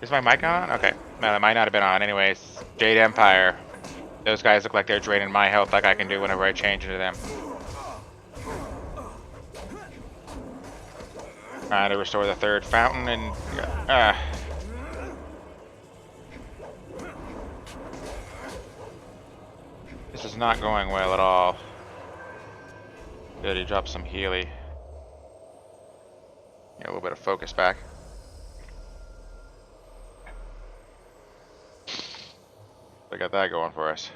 Is my mic on? Okay. No, that might not have been on. Anyways, Jade Empire. Those guys look like they're draining my health like I can do whenever I change into them. Trying to restore the third fountain and... this is not going well at all. Good, he dropped some Healy. Get a little bit of focus back. We got that going for us.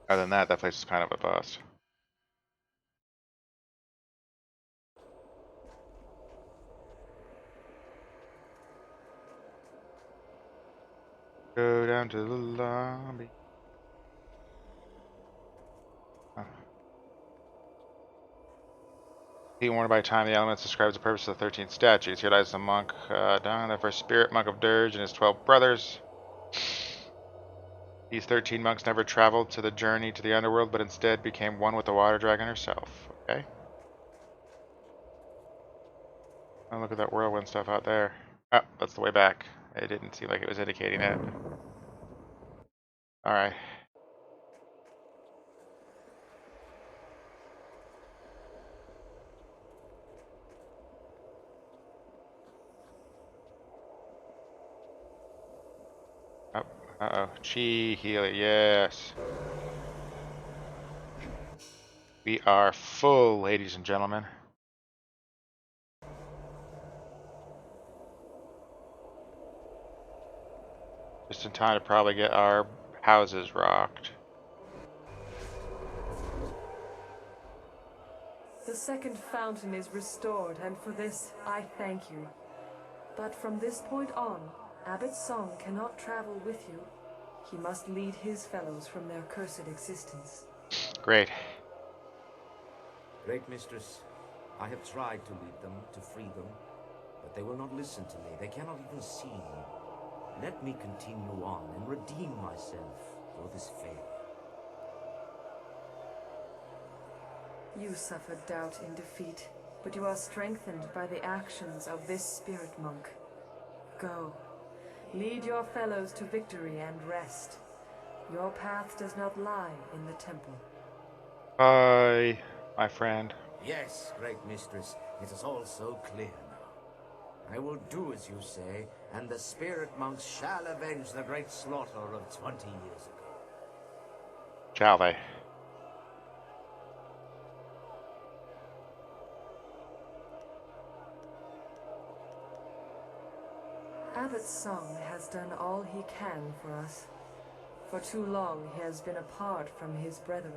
Other than that, that place is kind of a bust. Go down to the lobby. He warned by time the elements describes the purpose of the 13 statues. Here lies the monk, the first spirit monk of Dirge and his 12 brothers. These 13 monks never traveled to the journey to the underworld, but instead became one with the water dragon herself. Okay. Oh, look at that whirlwind stuff out there. Oh, that's the way back. It didn't seem like it was indicating that. Alright. Oh, uh-oh. Chi healer, yes. We are full, ladies and gentlemen. Just in time to probably get our houses rocked. The second fountain is restored, and for this I thank you. But from this point on, Abbot Song cannot travel with you. He must lead his fellows from their cursed existence. Great. Great Mistress, I have tried to lead them, to free them, but they will not listen to me. They cannot even see me. Let me continue on and redeem myself for this failure. You suffered doubt in defeat, but you are strengthened by the actions of this spirit monk. Go. Lead your fellows to victory and rest. Your path does not lie in the temple. Bye, my friend. Yes, Great Mistress, it is all so clear now. I will do as you say, and the spirit monks shall avenge the great slaughter of 20 years ago. Shall they? Abbot Song has done all he can for us. For too long he has been apart from his brethren.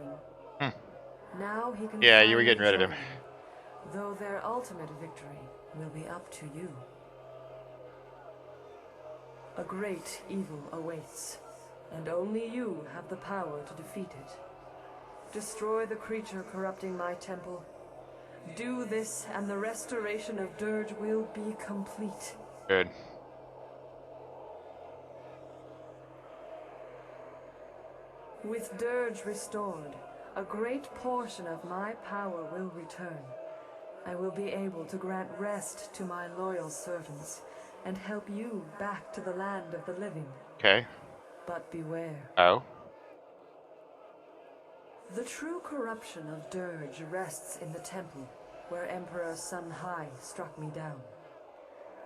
Now he can Yeah, you were getting rid of join him. them, though their ultimate victory will be up to you. A great evil awaits, and only you have the power to defeat it. Destroy the creature corrupting my temple. Do this, and the restoration of Dirge will be complete. Good. With Dirge restored, a great portion of my power will return. I will be able to grant rest to my loyal servants and help you back to the land of the living. Okay. But beware. Oh? The true corruption of Dirge rests in the temple, where Emperor Sun Hai struck me down.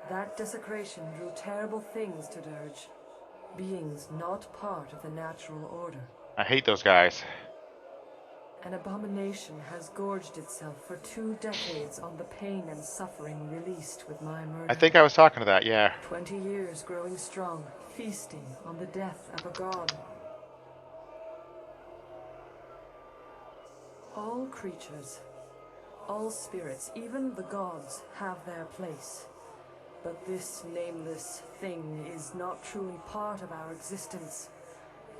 That desecration drew terrible things to Dirge, beings not part of the natural order. I hate those guys. An abomination has gorged itself for 2 decades on the pain and suffering released with my murder. I think I was talking to that, yeah. 20 years growing strong, feasting on the death of a god. All creatures, all spirits, even the gods, have their place. But this nameless thing is not truly part of our existence.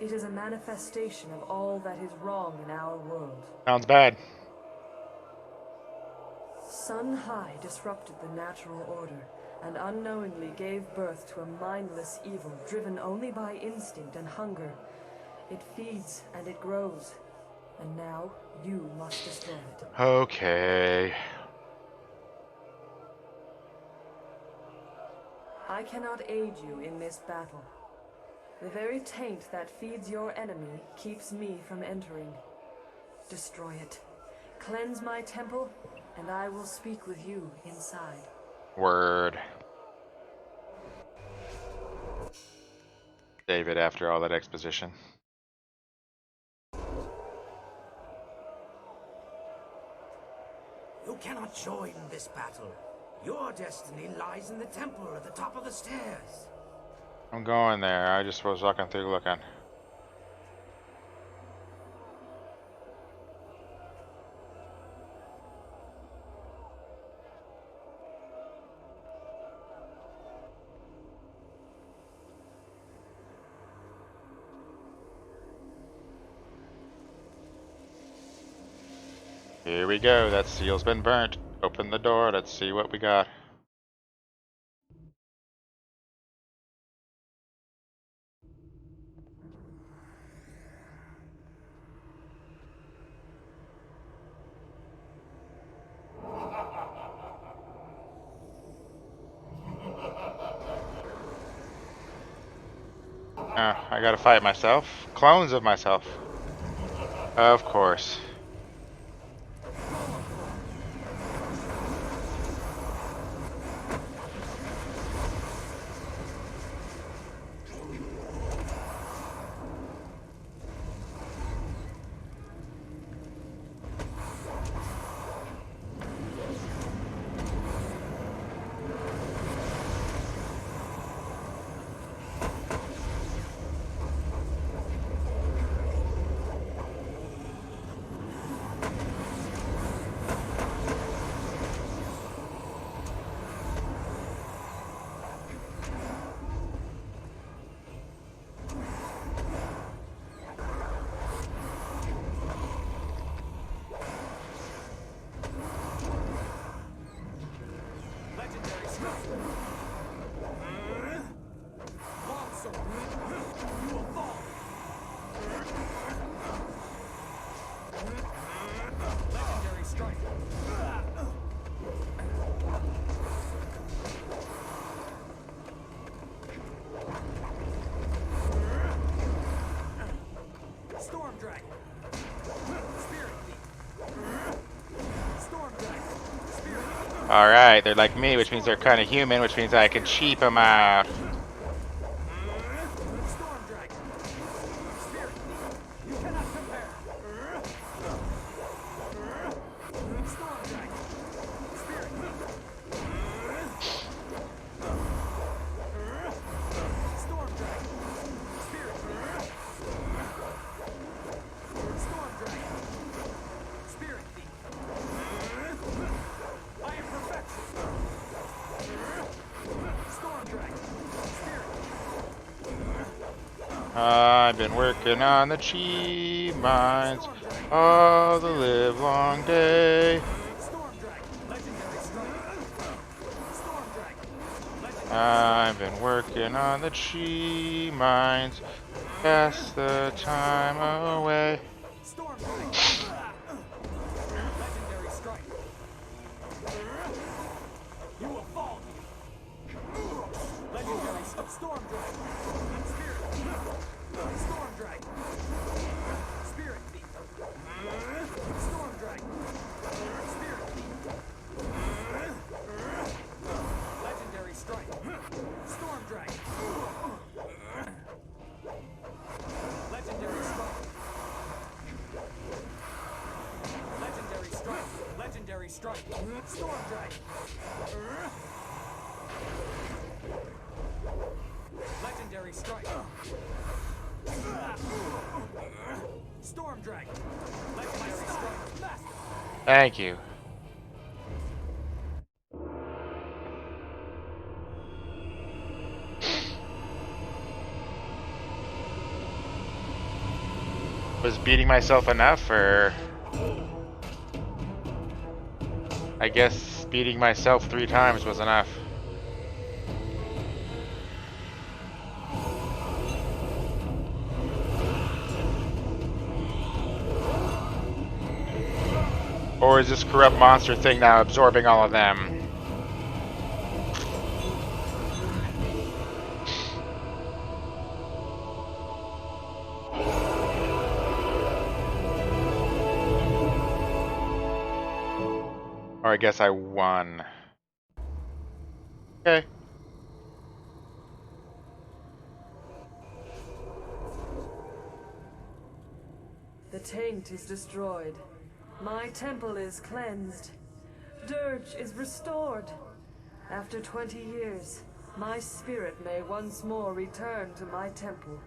It is a manifestation of all that is wrong in our world. Sounds bad. Sun Hai disrupted the natural order and unknowingly gave birth to a mindless evil driven only by instinct and hunger. It feeds and it grows, and now you must destroy it. Okay. I cannot aid you in this battle. The very taint that feeds your enemy keeps me from entering. Destroy it. Cleanse my temple, and I will speak with you inside. Word. David, after all that exposition. You cannot join this battle. Your destiny lies in the temple at the top of the stairs. I'm going there. I just was looking through looking. Here we go. That seal's been burnt. Open the door. Let's see what we got. I gotta fight myself. Clones of myself. Of course. Alright, they're like me, which means they're kind of human, which means I can cheap them out. I've been working on the chi mines all the live long day. I've been working on the chi mines, pass the time away. Thank you. Was beating myself enough, or I guess beating myself 3 times was enough. Or is this corrupt monster thing now absorbing all of them? Or I guess I won. Okay. The taint is destroyed. My temple is cleansed. Dirge is restored. After 20 years, my spirit may once more return to my temple.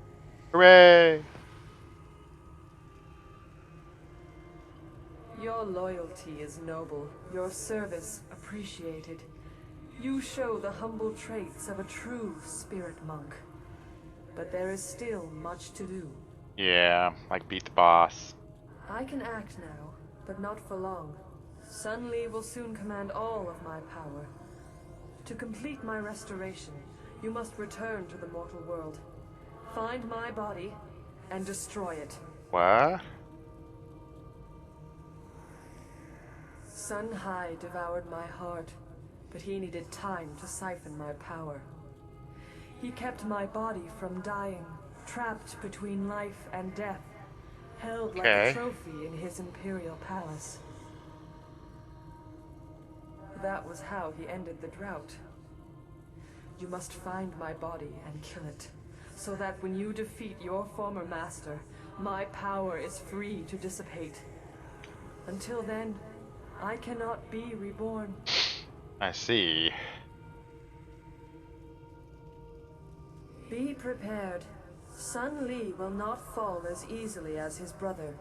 Hooray! Your loyalty is noble, your service appreciated. You show the humble traits of a true spirit monk. But there is still much to do. Yeah, like beat the boss. I can act now, but not for long. Sun Li will soon command all of my power. To complete my restoration, you must return to the mortal world. Find my body and destroy it. What? Sun Hai devoured my heart, but he needed time to siphon my power. He kept my body from dying, trapped between life and death, held like a trophy in his imperial palace. That was how he ended the drought. You must find my body and kill it, so that when you defeat your former master, my power is free to dissipate. Until then, I cannot be reborn. I see. Be prepared. Sun Li will not fall as easily as his brother.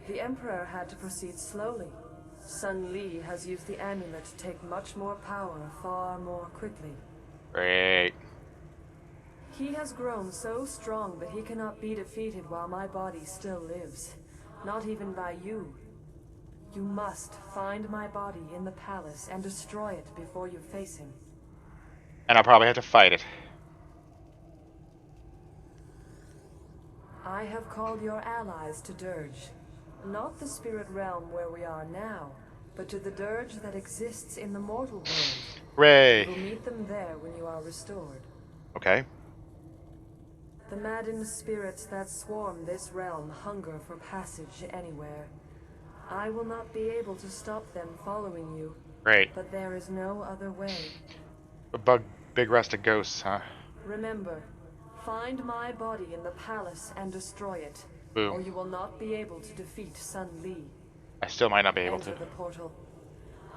The Emperor had to proceed slowly. Sun Li has used the amulet to take much more power far more quickly. Great. He has grown so strong that he cannot be defeated while my body still lives. Not even by you. You must find my body in the palace and destroy it before you face him. And I'll probably have to fight it. I have called your allies to Dirge. Not the spirit realm where we are now, but to the Dirge that exists in the mortal world. Hooray! You will meet them there when you are restored. Okay. The maddened spirits that swarm this realm hunger for passage anywhere. I will not be able to stop them following you. Great. But there is no other way. A big rusted ghosts, huh? Remember, find my body in the palace and destroy it. Boom. Or you will not be able to defeat Sun Li. I still might not be able Enter to. the portal.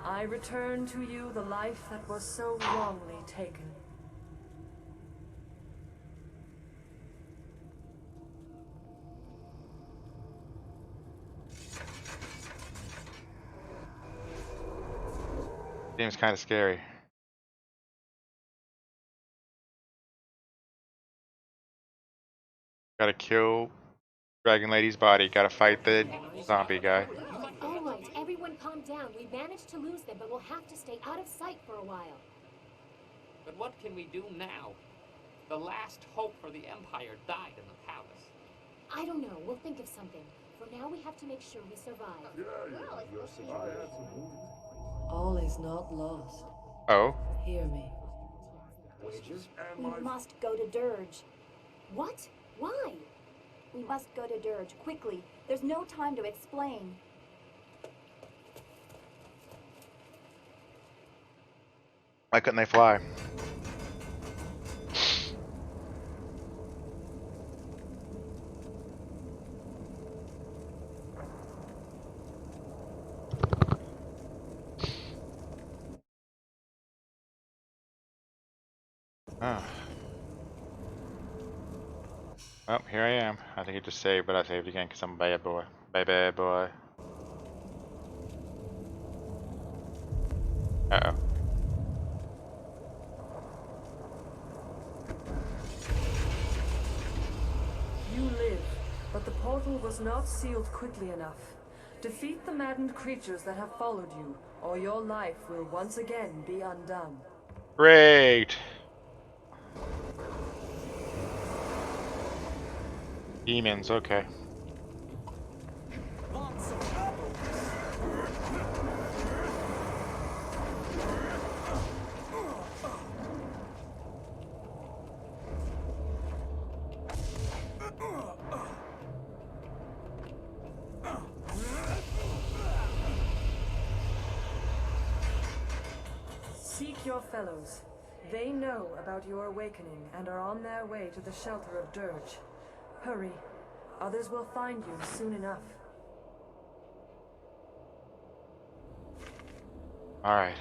I return to you the life that was so wrongly taken. Seems kind of scary. Gotta kill Dragon Lady's body. Gotta fight the zombie guy. All right, everyone calm down. We managed to lose them, but we'll have to stay out of sight for a while. But what can we do now? The last hope for the Empire died in the palace. I don't know. We'll think of something. For now, we have to make sure we survive. All is not lost. Oh. Hear me. We must go to Dirge. What? Why? We must go to Dirge, quickly. There's no time to explain. Why couldn't they fly? Oh. Well, here I am. I think it just saved, but I saved again because I'm a bad boy. Bad boy. Uh-oh. You live, but the portal was not sealed quickly enough. Defeat the maddened creatures that have followed you, or your life will once again be undone. Great! Demons, okay. Seek your fellows. They know about your awakening and are on their way to the shelter of Dirge. Hurry. Others will find you soon enough. Alright.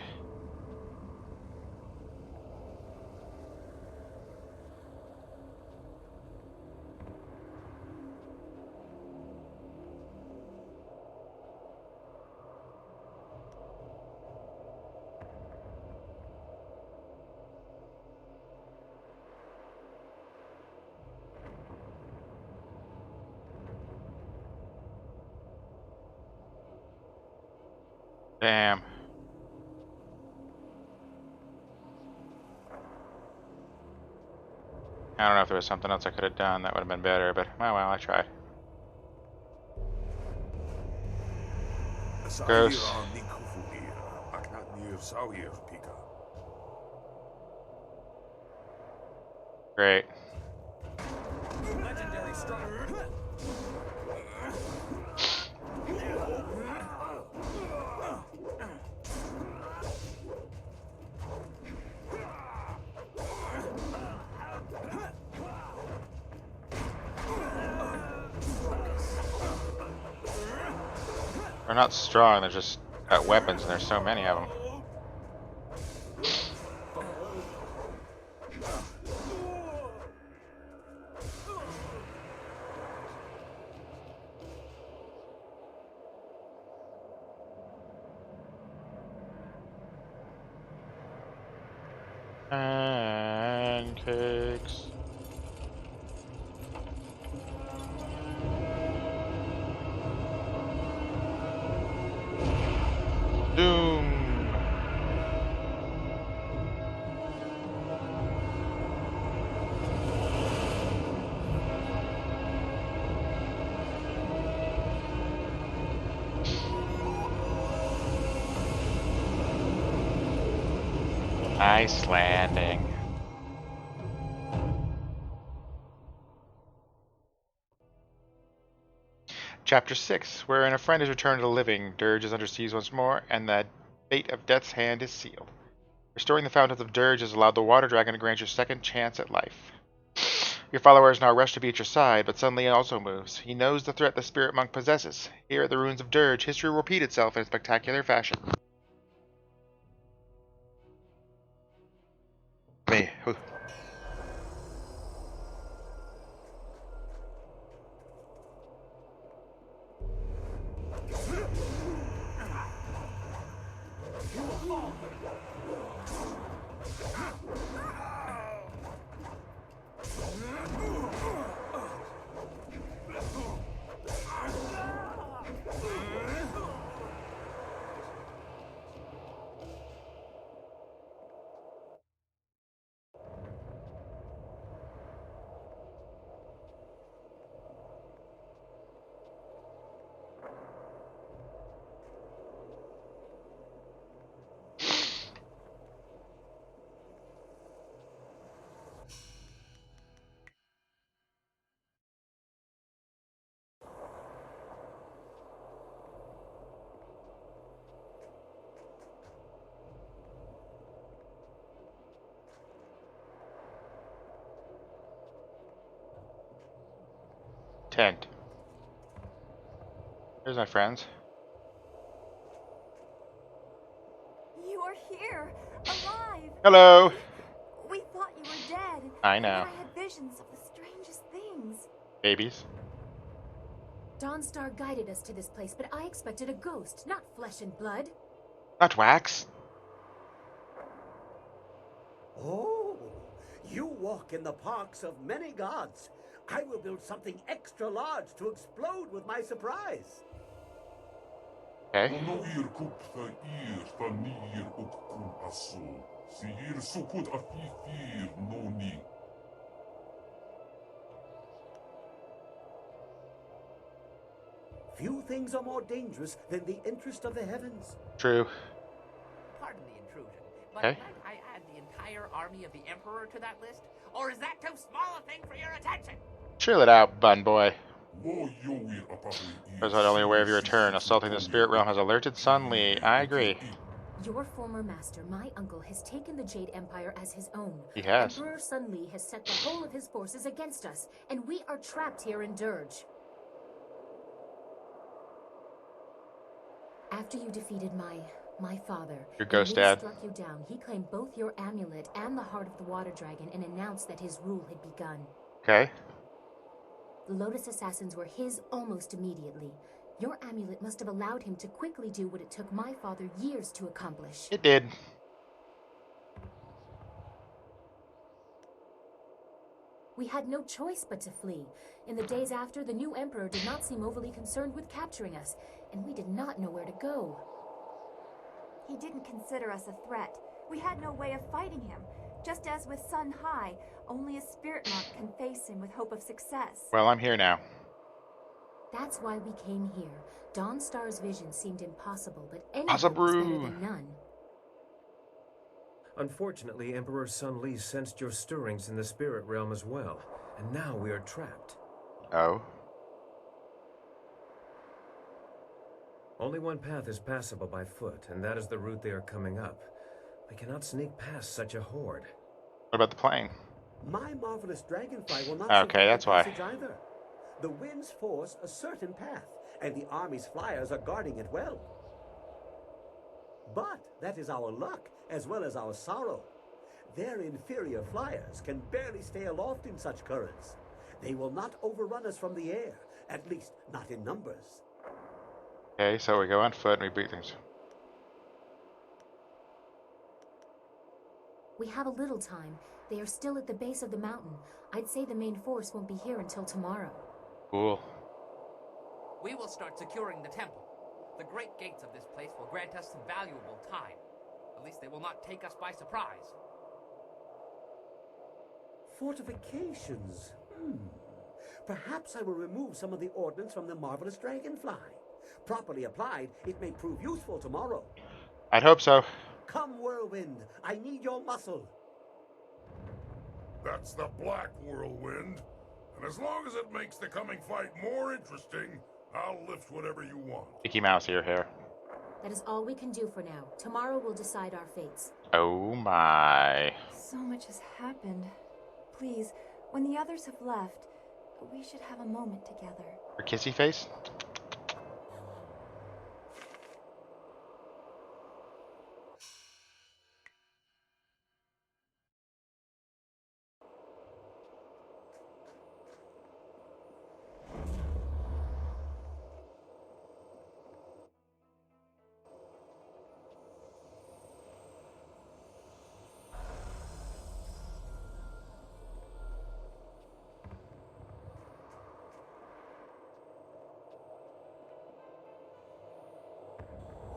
Damn. I don't know if there was something else I could have done that would have been better, but oh well, I tried. Gross. Great. Legendary strike. They're not strong, they're just got weapons and there's so many of them. Pancakes. Doom. Nice landing. Chapter 6, wherein a friend is returned to the living, Dirge is under siege once more, and the fate of Death's Hand is sealed. Restoring the fountains of Dirge has allowed the Water Dragon to grant you a second chance at life. Your followers now rush to be at your side, but suddenly he also moves. He knows the threat the Spirit Monk possesses. Here at the ruins of Dirge, history will repeat itself in spectacular fashion. Me. Tent. Here's my friends. You are here, alive. Hello. We thought you were dead. I And know. I had visions of the strangest things. Babies. Dawnstar guided us to this place, but I expected a ghost, not flesh and blood. Not wax. Oh, you walk in the parks of many gods. I will build something extra large to explode with my surprise. Okay. Few things are more dangerous than the interest of the heavens. True. Pardon the intrusion, but Okay. might I add the entire army of the Emperor to that list? Or is that too small a thing for your attention? Chill it out, bun boy. I was not only aware of your return. Assaulting the spirit realm has alerted Sun Li. I agree. Your former master, my uncle, has taken the Jade Empire as his own. He has. Emperor Sun Li has set the whole of his forces against us, and we are trapped here in Dirge. After you defeated my father, Your and ghost Li dad. struck you down, he claimed both your amulet and the heart of the water dragon and announced that his rule had begun. Okay. The Lotus Assassins were his almost immediately. Your amulet must have allowed him to quickly do what it took my father years to accomplish. It did. We had no choice but to flee. In the days after, the new emperor did not seem overly concerned with capturing us, and we did not know where to go. He didn't consider us a threat. We had no way of fighting him. Just as with Sun High, only a spirit monk can face him with hope of success. Well, I'm here now. That's why we came here. Dawnstar's vision seemed impossible, but any hope was better Brew. than none. Unfortunately, Emperor Sun Li sensed your stirrings in the spirit realm as well, and now we are trapped. Oh. Only one path is passable by foot, and that is the route they are coming up. We cannot sneak past such a horde. What about the plane? My marvelous dragonfly will not Okay, that's why. passage either. The winds force a certain path, and the army's flyers are guarding it well. But that is our luck, as well as our sorrow. Their inferior flyers can barely stay aloft in such currents. They will not overrun us from the air, at least not in numbers. Okay, so we go on foot and we beat things. We have a little time. They are still at the base of the mountain. I'd say the main force won't be here until tomorrow. Cool. We will start securing the temple. The great gates of this place will grant us some valuable time. At least they will not take us by surprise. Fortifications? Perhaps I will remove some of the ordnance from the marvelous dragonfly. Properly applied, it may prove useful tomorrow. I'd hope so. Come, whirlwind, I need your muscle. That's the Black Whirlwind. And as long as it makes the coming fight more interesting, I'll lift whatever you want. Mickey Mouse here, hair. That is all we can do for now. Tomorrow will decide our fates. Oh my. So much has happened. Please, when the others have left, we should have a moment together. Her kissy face?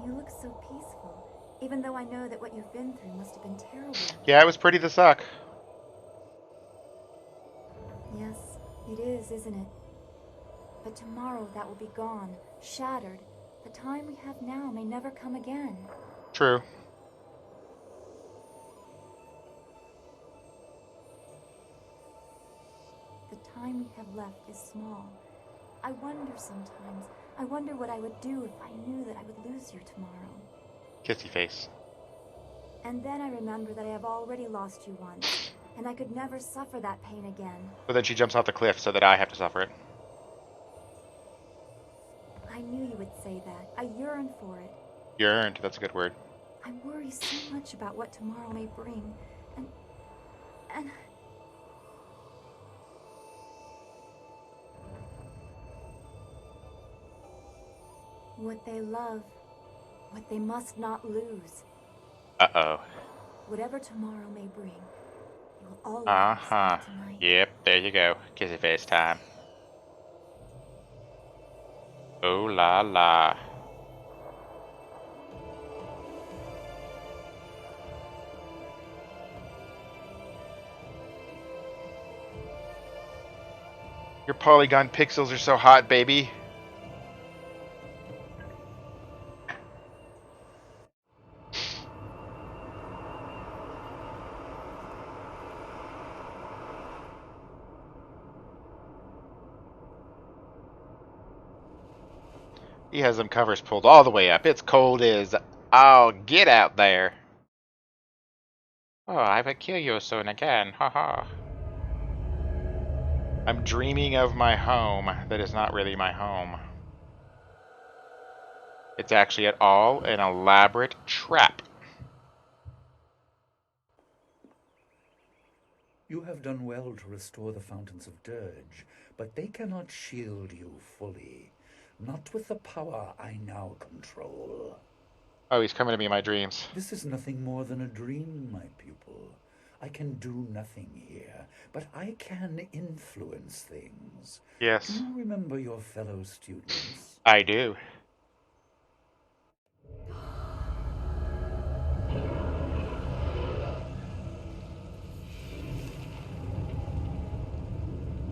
You look so peaceful, even though I know that what you've been through must have been terrible. Yeah, it was pretty to suck. Yes, it is, isn't it? But tomorrow that will be gone, shattered. The time we have now may never come again. True. The time we have left is small. I wonder sometimes, I wonder what I would do if I knew that I would lose you tomorrow. Kissy face. And then I remember that I have already lost you once, and I could never suffer that pain again. But then she jumps off the cliff so that I have to suffer it. I knew you would say that. I yearn for it. Yearned, that's a good word. I worry so much about what tomorrow may bring, and what they love, what they must not lose. Uh-oh. Whatever tomorrow may bring, you will always Uh-huh. stay tonight. Yep, there you go. Kissy face time. Oh la la. Your polygon pixels are so hot, baby. He has them covers pulled all the way up. It's cold as Oh, get out there. Oh, I will kill you soon again. Haha. I'm dreaming of my home that is not really my home. It's actually at all an elaborate trap. You have done well to restore the Fountains of Dirge, but they cannot shield you fully. Not with the power I now control. Oh, he's coming to me in my dreams. This is nothing more than a dream, my pupil. I can do nothing here, but I can influence things. Do Yes, you remember your fellow students? I do.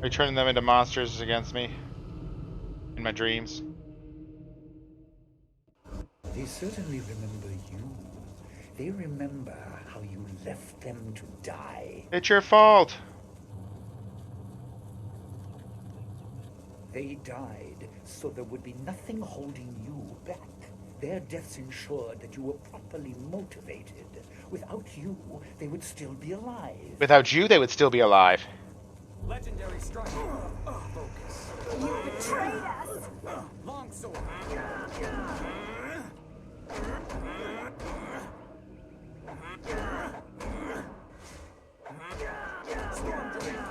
Are you turning them into monsters against me? In my dreams? They certainly remember you. They remember how you left them to die. It's your fault! They died so there would be nothing holding you back. Their deaths ensured that you were properly motivated. Without you, they would still be alive. Without you, they would still be alive. Legendary strike. Focus. You betrayed us! Longsword. Storm Dragon.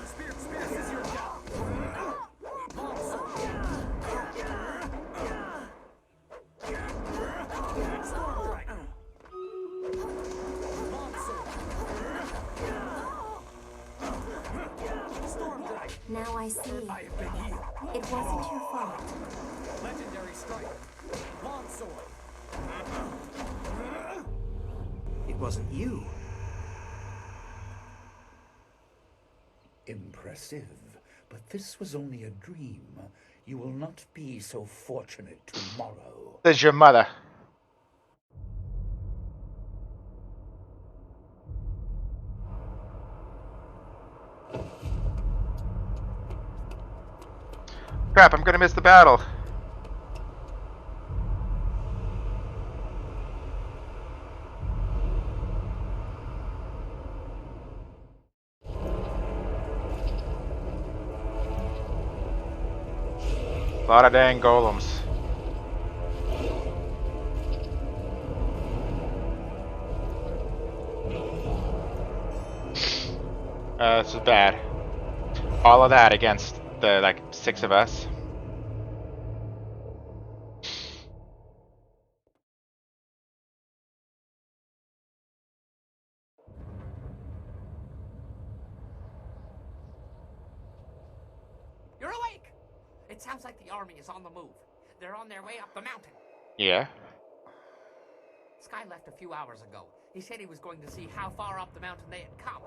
Spear scissor down. Longsword. Storm Dragon. Longsword. Storm Dragon. Now I see. I have been healed. It wasn't your fault. Legendary strike. Longsword. It wasn't you. Impressive. But this was only a dream. You will not be so fortunate tomorrow. There's your mother. Crap, I'm gonna miss the battle. A lot of dang golems. This is bad. All of that against the, like, 6 of us. You're awake! It sounds like the army is on the move. They're on their way up the mountain. Yeah. Sky left a few hours ago. He said he was going to see how far up the mountain they had come.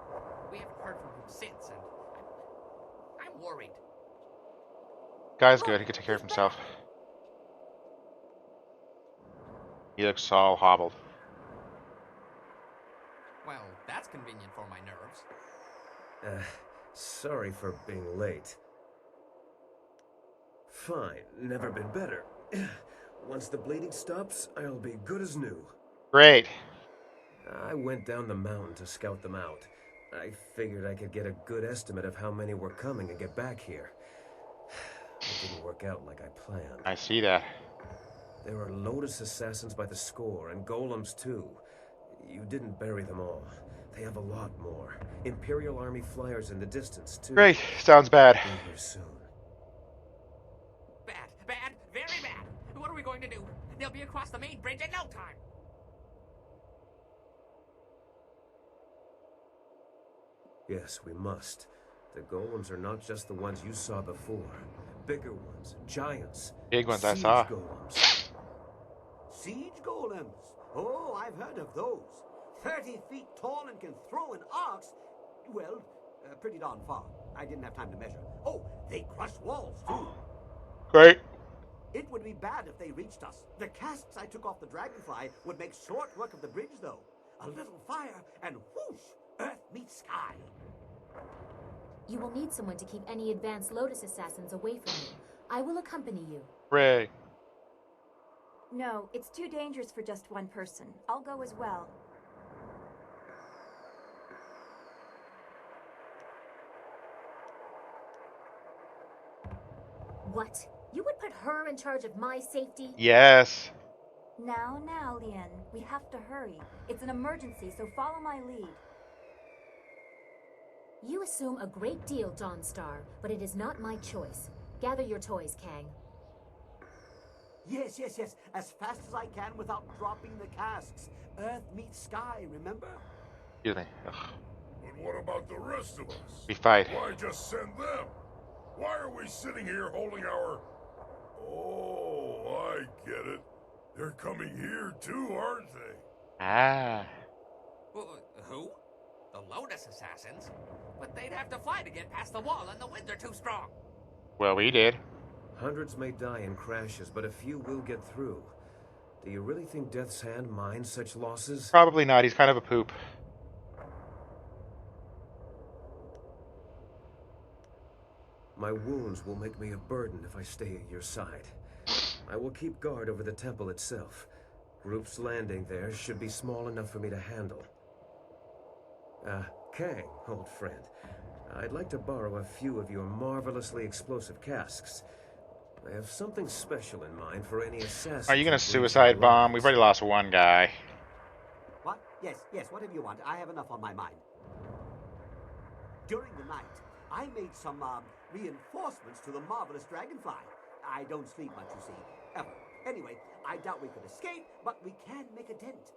We haven't heard from him since, and I'm worried. Guy's good, he can take care of himself. He looks all hobbled. Well, that's convenient for my nerves. Sorry for being late. Fine, never been better. Once the bleeding stops, I'll be good as new. Great. I went down the mountain to scout them out. I figured I could get a good estimate of how many were coming and get back here. It didn't work out like I planned. I see that. There are Lotus assassins by the score, and golems too. You didn't bury them all. They have a lot more. Imperial Army flyers in the distance, too. Great. Sounds bad. Be here soon. Bad, very bad. What are we going to do? They'll be across the main bridge in no time. Yes, we must. The golems are not just the ones you saw before. Bigger ones, giants. Big ones I siege saw. golems. Siege golems. Oh, I've heard of those. 30 feet tall and can throw an axe. Well, pretty darn far. I didn't have time to measure. Oh, they crush walls, too. Great. It would be bad if they reached us. The casks I took off the Dragonfly would make short work of the bridge, though. A little fire, and whoosh, earth meets sky. You will need someone to keep any advanced Lotus assassins away from you. I will accompany you. Hooray. No, it's too dangerous for just one person. I'll go as well. What? You would put her in charge of my safety? Yes. Now, Lien. We have to hurry. It's an emergency, so follow my lead. You assume a great deal, Dawnstar, but it is not my choice. Gather your toys, Kang. Yes. As fast as I can without dropping the casks. Earth meets sky, remember? Excuse me. Ugh. But what about the rest of us? We fight. Why just send them? Why are we sitting here holding our... Oh, I get it. They're coming here too, aren't they? Ah. Who? The Lotus Assassins? But they'd have to fly to get past the wall, and the winds are too strong. Well, we did. Hundreds may die in crashes, but a few will get through. Do you really think Death's Hand minds such losses? Probably not. He's kind of a poop. My wounds will make me a burden if I stay at your side. I will keep guard over the temple itself. Groups landing there should be small enough for me to handle. Kang, old friend. I'd like to borrow a few of your marvelously explosive casks. I have something special in mind for any assassin. Are you gonna suicide bomb? We've already lost one guy. What? Yes, whatever you want. I have enough on my mind. During the night, I made some, reinforcements to the marvelous dragonfly. I don't sleep much, you see, ever. Anyway, I doubt we could escape, but we can make a dent.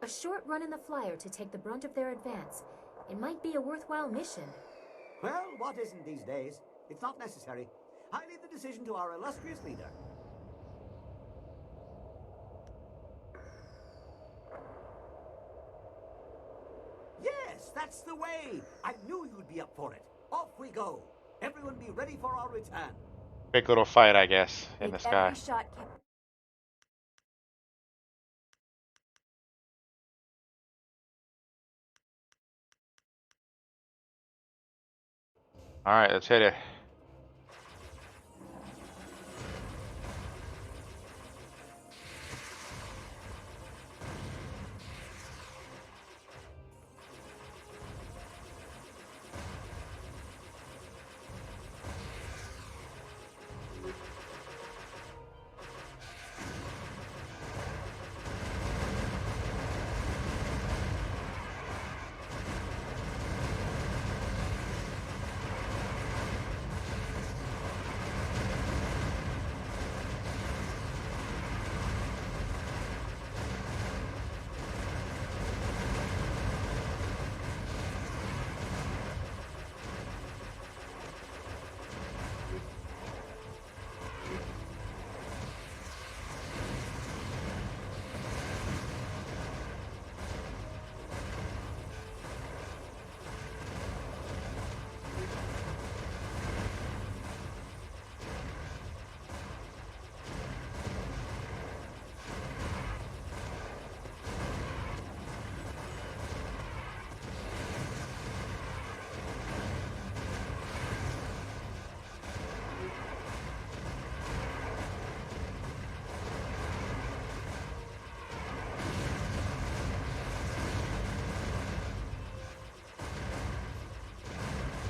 A short run in the flyer to take the brunt of their advance. It might be a worthwhile mission. Well, what isn't these days? It's not necessary. I leave the decision to our illustrious leader. Yes, that's the way! I knew you'd be up for it. Off we go. Everyone be ready for our return. Big little fight, I guess, in the With sky. every shot kept... Alright, let's hit it.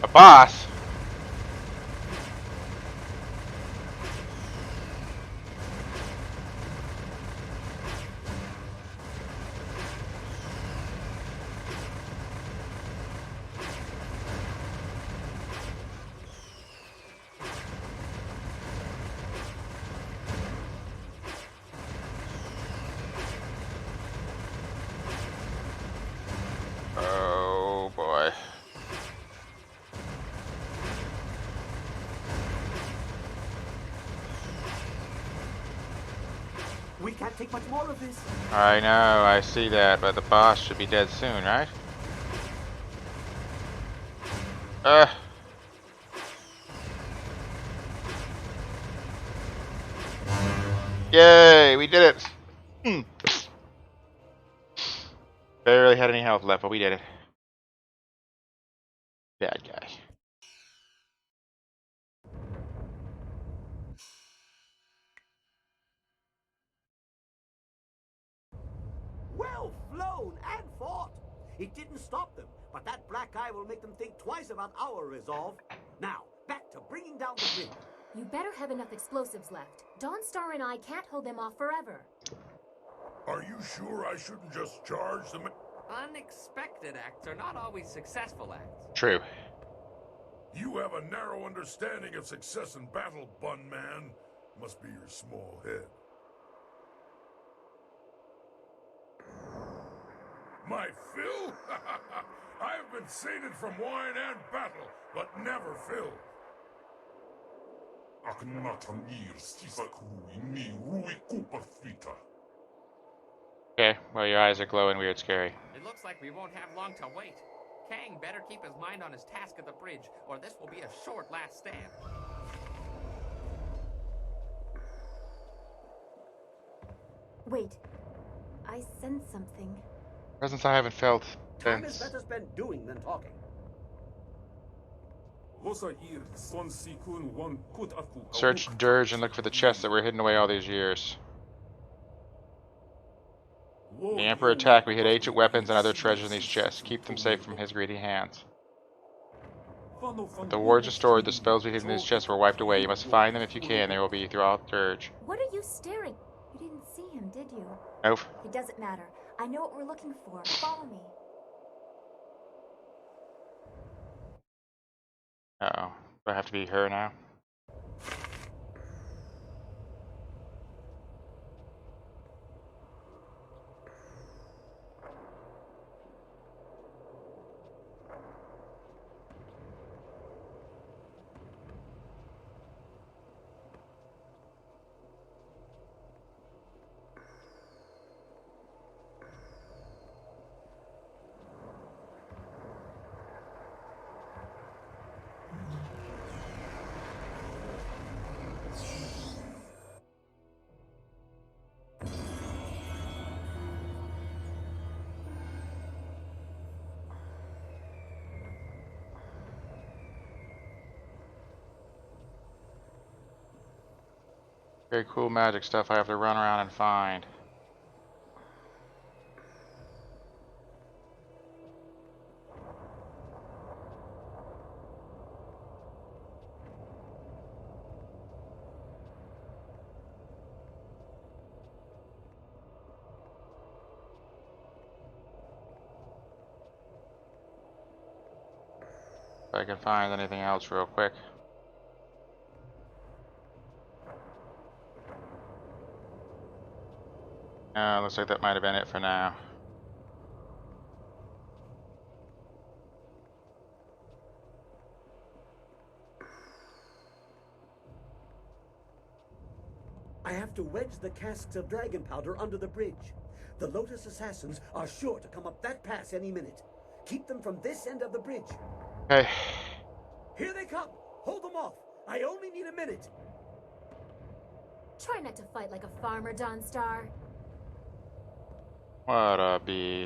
A boss? Oh boy. We can't take much more of this. I know, I see that, but the boss should be dead soon, right? Yay, we did it! Barely had any health left, but we did it. Bad guy. It didn't stop them, but that black eye will make them think twice about our resolve. Now, back to bringing down the bridge. You better have enough explosives left. Dawnstar and I can't hold them off forever. Are you sure I shouldn't just charge them? Unexpected acts are not always successful acts. True. You have a narrow understanding of success in battle, Bun Man. Must be your small head. My fill? I have been sated from wine and battle, but never filled. Okay, well, your eyes are glowing weird scary. It looks like we won't have long to wait. Kang better keep his mind on his task at the bridge, or this will be a short last stand. Wait. I sense something. Presence I haven't felt Time is since. better spent doing than talking. Search Dirge and look for the chests that were hidden away all these years. The Emperor attacked. We hid ancient weapons and other treasures in these chests. Keep them safe from his greedy hands. With the wards restored, the spells we hid in these chests were wiped away. You must find them if you can. They will be throughout Dirge. What are you staring? You didn't see him, did you? Nope. It doesn't matter. I know what we're looking for. Follow me. Uh-oh. Do I have to be her now? Very cool magic stuff I have to run around and find. If I can find anything else real quick. Looks like that might have been it for now. I have to wedge the casks of dragon powder under the bridge. The Lotus assassins are sure to come up that pass any minute. Keep them from this end of the bridge. Hey. Here they come. Hold them off. I only need a minute. Try not to fight like a farmer, Dawnstar. What a bee.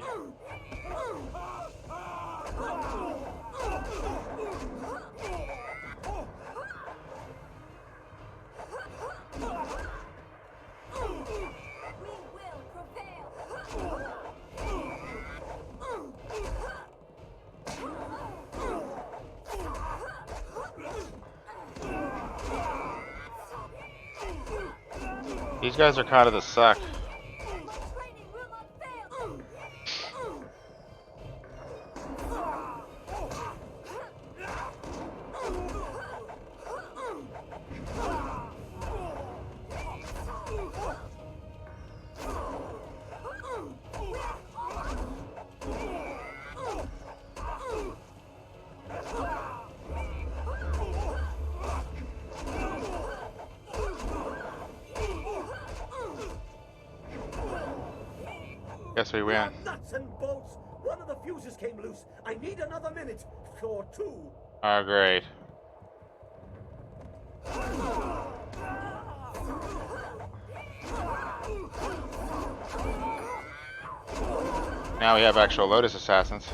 These guys are kind of the suck. Guess we win. Nuts and bolts! One of the fuses came loose. I need another minute. Or two. Oh, great. Now we have actual Lotus assassins.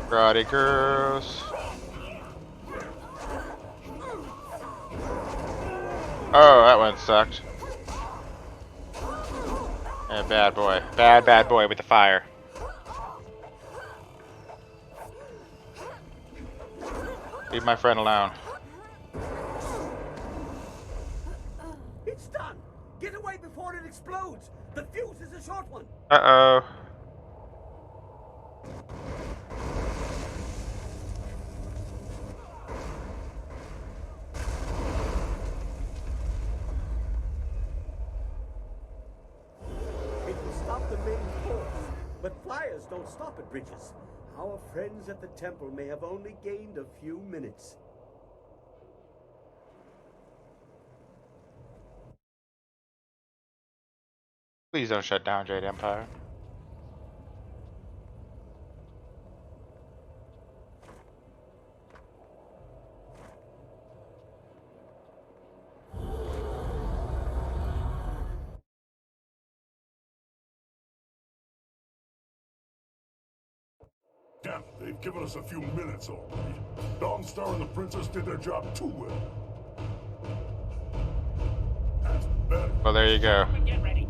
Karate girls. Oh, that one sucked. Yeah, bad boy. Bad boy with the fire. Leave my friend alone. It's done! Get away before it explodes! The fuse is a short one! Uh-oh. It will stop the main force, but flyers don't stop at bridges. Our friends at the temple may have only gained a few minutes. Please don't shut down Jade Empire. Damn, they've given us a few minutes already. Dawnstar and the Princess did their job too well. That's better. Well, there you go. Get ready.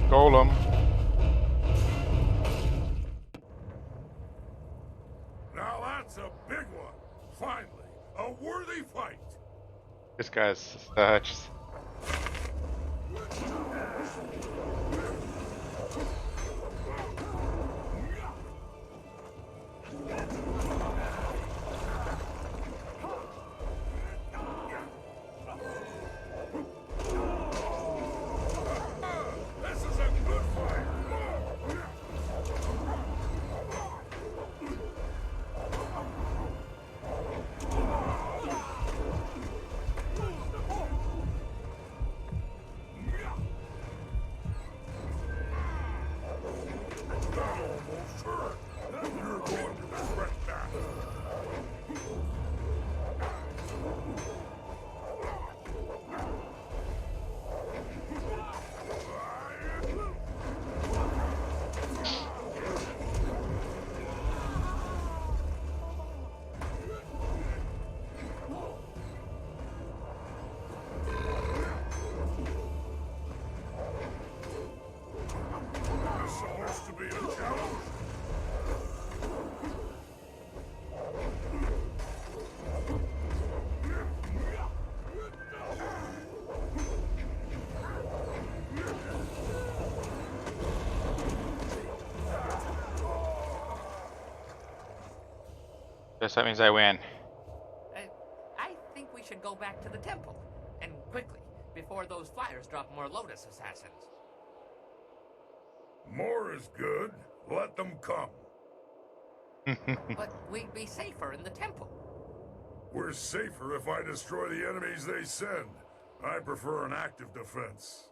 Golem. Now that's a big one. Finally, a worthy fight. This guy's such. This is a good fight. That almost hurt. You're going to regret that. This is supposed to be a challenge. Guess that means I win. I think we should go back to the temple. And quickly, before those flyers drop more Lotus assassins. More is good. Let them come. But we'd be safer in the temple. We're safer if I destroy the enemies they send. I prefer an active defense.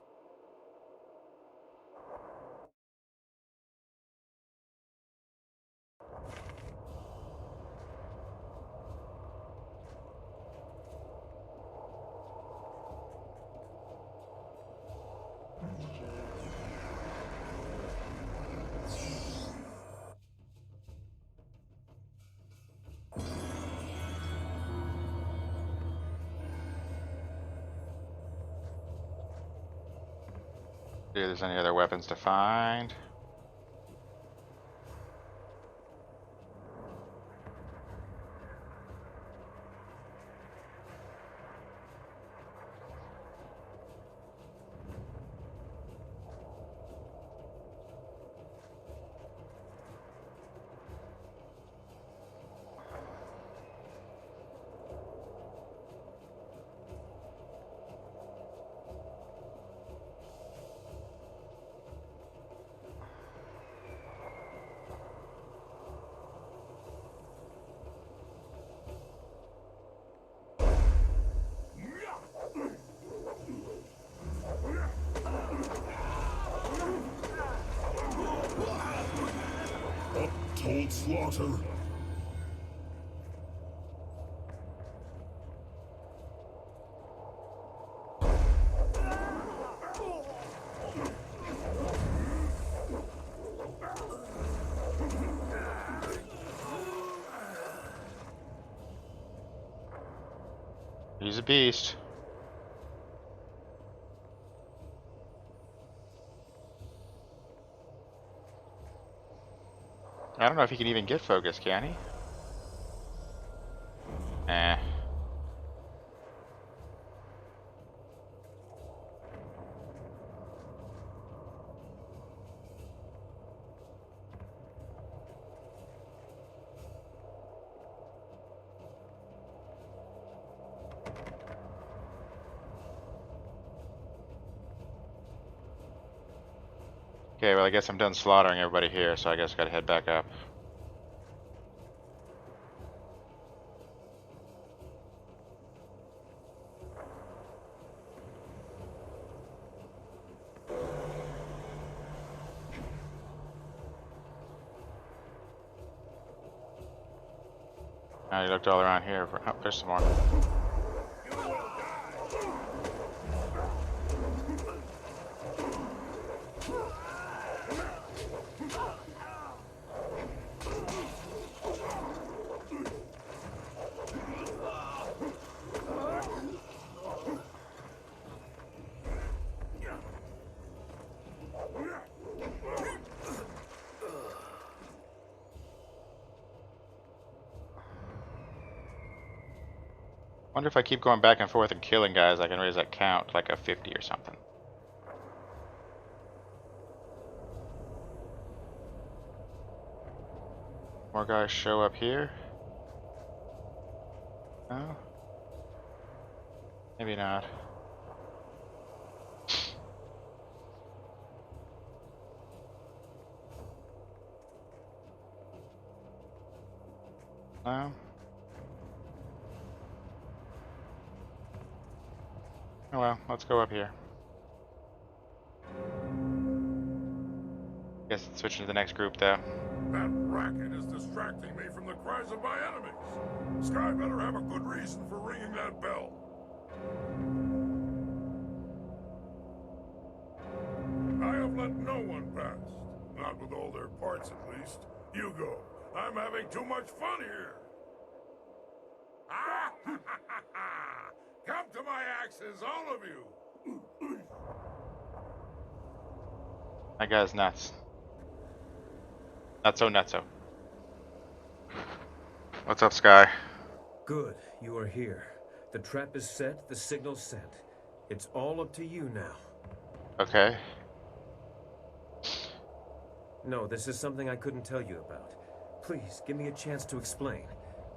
See if there's any other weapons to find. Untold slaughter. He's a beast. I don't know if he can even get focus, can he? Eh. Okay, well I guess I'm done slaughtering everybody here, so I guess I gotta head back up. I looked all around here. Oh, there's some more. Wonder if I keep going back and forth and killing guys, I can raise that count to like a 50 or something. More guys show up here. No? Maybe not. No? Oh well, let's go up here. Guess it's switching to the next group though. That racket is distracting me from the cries of my enemies. Sky better have a good reason for ringing that bell. I have let no one pass. Not with all their parts, at least. You go. I'm having too much fun here. Ah! Come to my axes, all of you. That guy's nuts. Nutso. What's up, Sky? Good, you are here. The trap is set, the signal's sent. It's all up to you now. Okay. No, this is something I couldn't tell you about. Please, give me a chance to explain.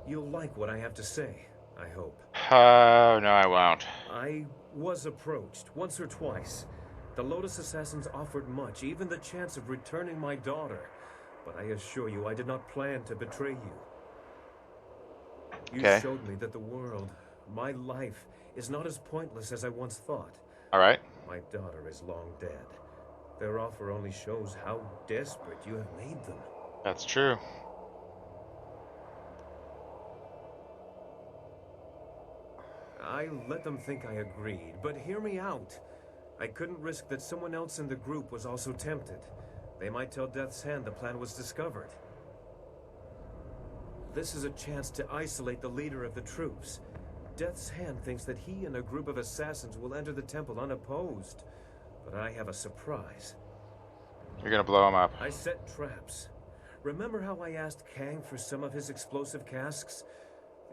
You'll like what I have to say, I hope. Oh, no I won't. I was approached, once or twice. The Lotus Assassins offered much, even the chance of returning my daughter. But I assure you, I did not plan to betray you. You showed me that the world, my life, is not as pointless as I once thought. Alright. My daughter is long dead. Their offer only shows how desperate you have made them. That's true. I let them think I agreed, but hear me out. I couldn't risk that someone else in the group was also tempted. They might tell Death's Hand the plan was discovered. This is a chance to isolate the leader of the troops. Death's Hand thinks that he and a group of assassins will enter the temple unopposed. But I have a surprise. You're gonna blow him up. I set traps. Remember how I asked Kang for some of his explosive casks?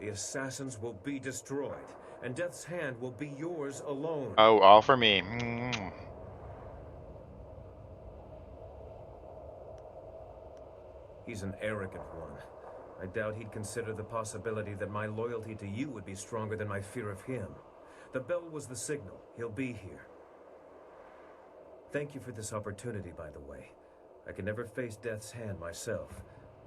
The assassins will be destroyed, and Death's Hand will be yours alone. Oh, all for me. He's an arrogant one. I doubt he'd consider the possibility that my loyalty to you would be stronger than my fear of him. The bell was the signal. He'll be here. Thank you for this opportunity, by the way. I can never face Death's Hand myself,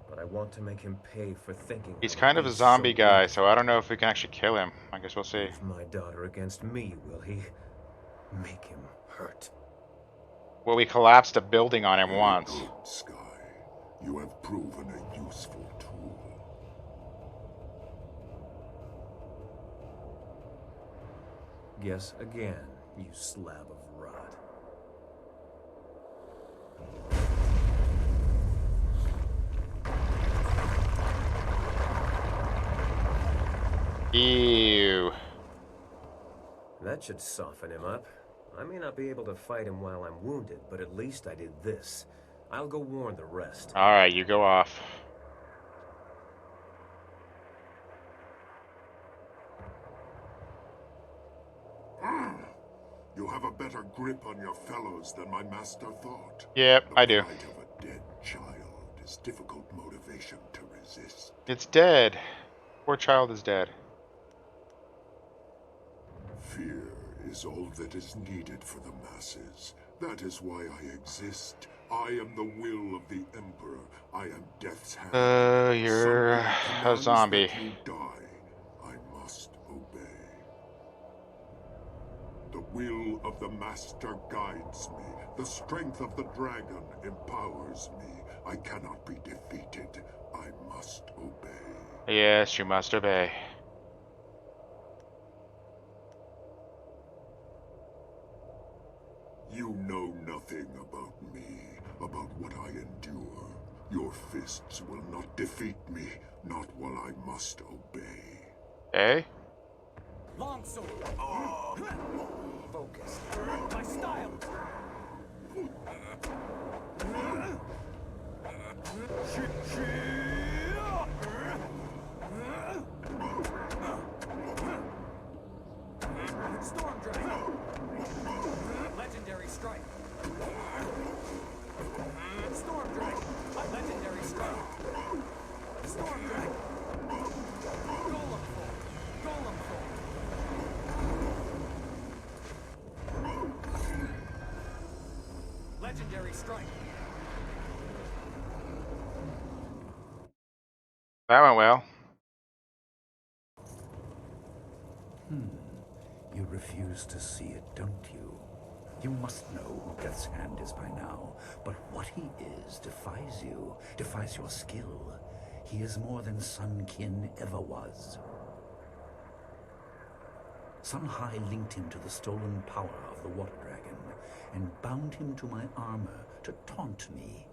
but I want to make him pay for thinking. He's kind of a zombie guy, so I don't know if we can actually kill him. I guess we'll see. My daughter against me, will he? Make him hurt. Well, we collapsed a building on him once. Good, Sky. You have proven a useful tool. Guess again, you slab of rot. Ew. That should soften him up. I may not be able to fight him while I'm wounded, but at least I did this. I'll go warn the rest. Alright, you go off. You have a better grip on your fellows than my master thought. Yep, I do. The plight of a dead child is difficult motivation to resist. It's dead. Poor child is dead. Fear is all that is needed for the masses. That is why I exist. I am the will of the Emperor. I am Death's hand. You're a zombie. That you die. I must obey. The will of the Master guides me. The strength of the dragon empowers me. I cannot be defeated. I must obey. Yes, you must obey. You know nothing about me, about what I endure. Your fists will not defeat me, not while I must obey. Eh? Longsword. Focus. My style. Storm Dragon. Legendary strike. Storm Dragon. Legendary strike. Storm Dragon. Golem Full. Golem Full. Legendary strike. That went well. You refuse to see it, don't you? You must know who Death's Hand is by now, but what he is defies you, defies your skill. He is more than Sun Qin ever was. Sun Hai linked him to the stolen power of the Water Dragon, and bound him to my armor to taunt me.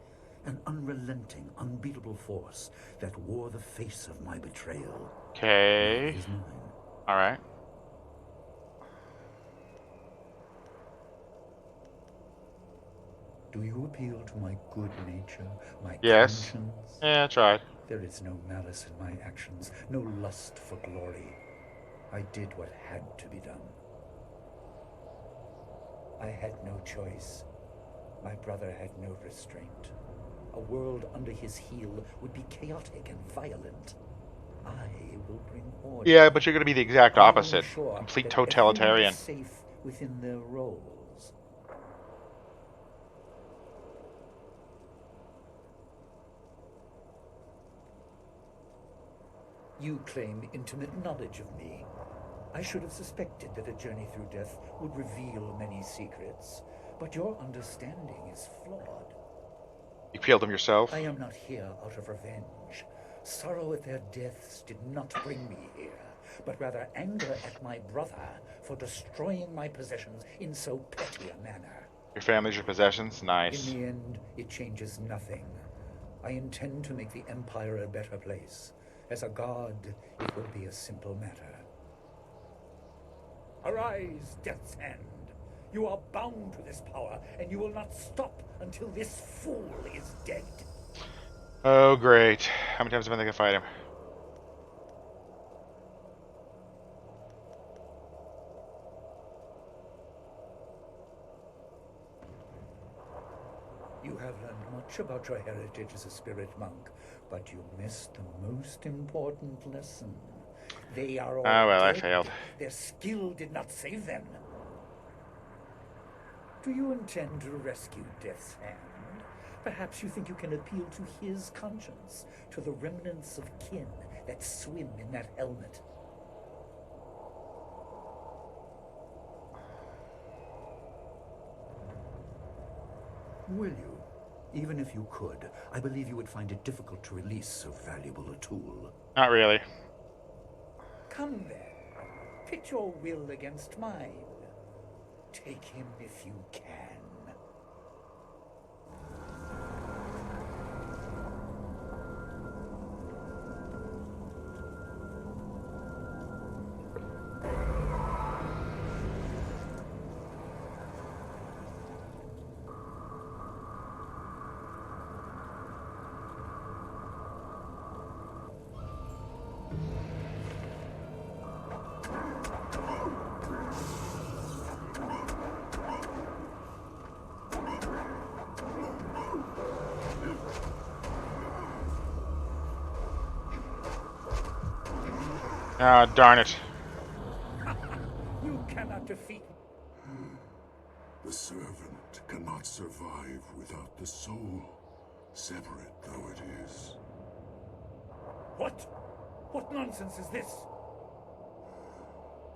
An unrelenting, unbeatable force that wore the face of my betrayal. Okay. Is mine. Alright. Do you appeal to my good nature, my Yes. conscience? Yeah, I tried. There is no malice in my actions, no lust for glory. I did what had to be done. I had no choice. My brother had no restraint. A world under his heel would be chaotic and violent. I will bring order. Yeah, but you're going to be the exact I will opposite. ensure Complete that totalitarian. everyone is safe within their roles. You claim intimate knowledge of me. I should have suspected that a journey through death would reveal many secrets, but your understanding is flawed. You killed him yourself? I am not here out of revenge. Sorrow at their deaths did not bring me here, but rather anger at my brother for destroying my possessions in so petty a manner. Your family's your possessions? Nice. In the end, it changes nothing. I intend to make the Empire a better place. As a god, it will be a simple matter. Arise, Death's Hand. You are bound to this power, and you will not stop until this fool is dead. Oh, great. How many times have I think I fight him? You have learned much about your heritage as a spirit monk, but you missed the most important lesson. They are all well, I dead. failed. Their skill did not save them. Do you intend to rescue Death's Hand? Perhaps you think you can appeal to his conscience, to the remnants of kin that swim in that helmet. Will you? Even if you could, I believe you would find it difficult to release so valuable a tool. Not really. Come then. Pit your will against mine. Take him if you can. Ah, darn it. You cannot defeat. The servant cannot survive without the soul, separate though it is. What? What nonsense is this?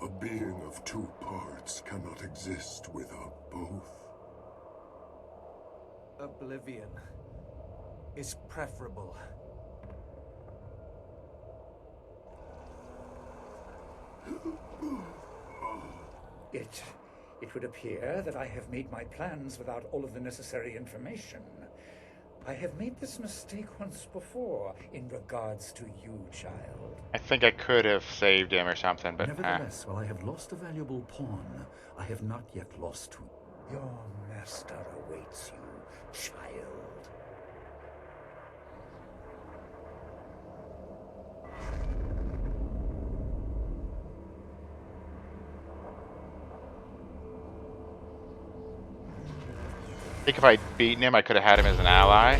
A being of two parts cannot exist without both. Oblivion is preferable. It would appear that I have made my plans without all of the necessary information. I have made this mistake once before in regards to you, child. I think I could have saved him or something, but Nevertheless, while I have lost a valuable pawn, I have not yet lost to your master awaits you, child. I think if I'd beaten him, I could have had him as an ally.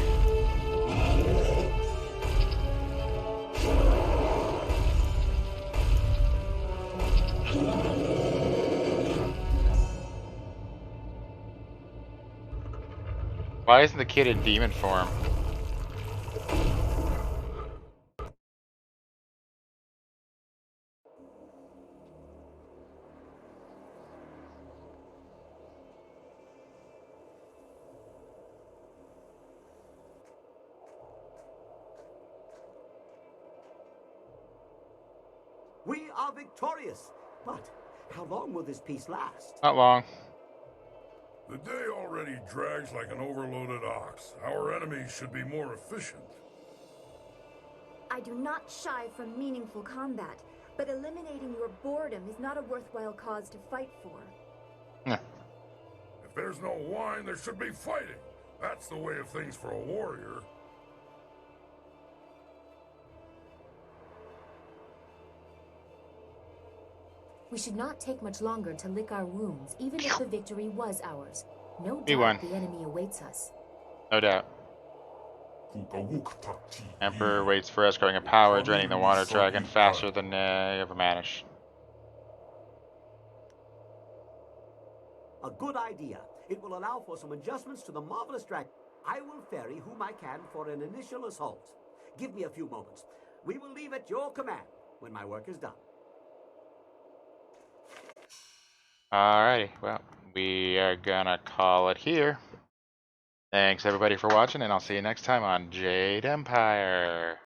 Why isn't the kid in demon form? We are victorious, but how long will this peace last? Not long. The day already drags like an overloaded ox. Our enemies should be more efficient. I do not shy from meaningful combat, but eliminating your boredom is not a worthwhile cause to fight for. If there's no wine, there should be fighting. That's the way of things for a warrior. We should not take much longer to lick our wounds, even if the victory was ours. No We won. doubt the enemy awaits us. No doubt. Emperor waits for us, growing in power, draining the water dragon faster than they ever managed. A good idea. It will allow for some adjustments to the marvelous dragon. I will ferry whom I can for an initial assault. Give me a few moments. We will leave at your command when my work is done. Alrighty, well, we are gonna call it here. Thanks everybody for watching, and I'll see you next time on Jade Empire.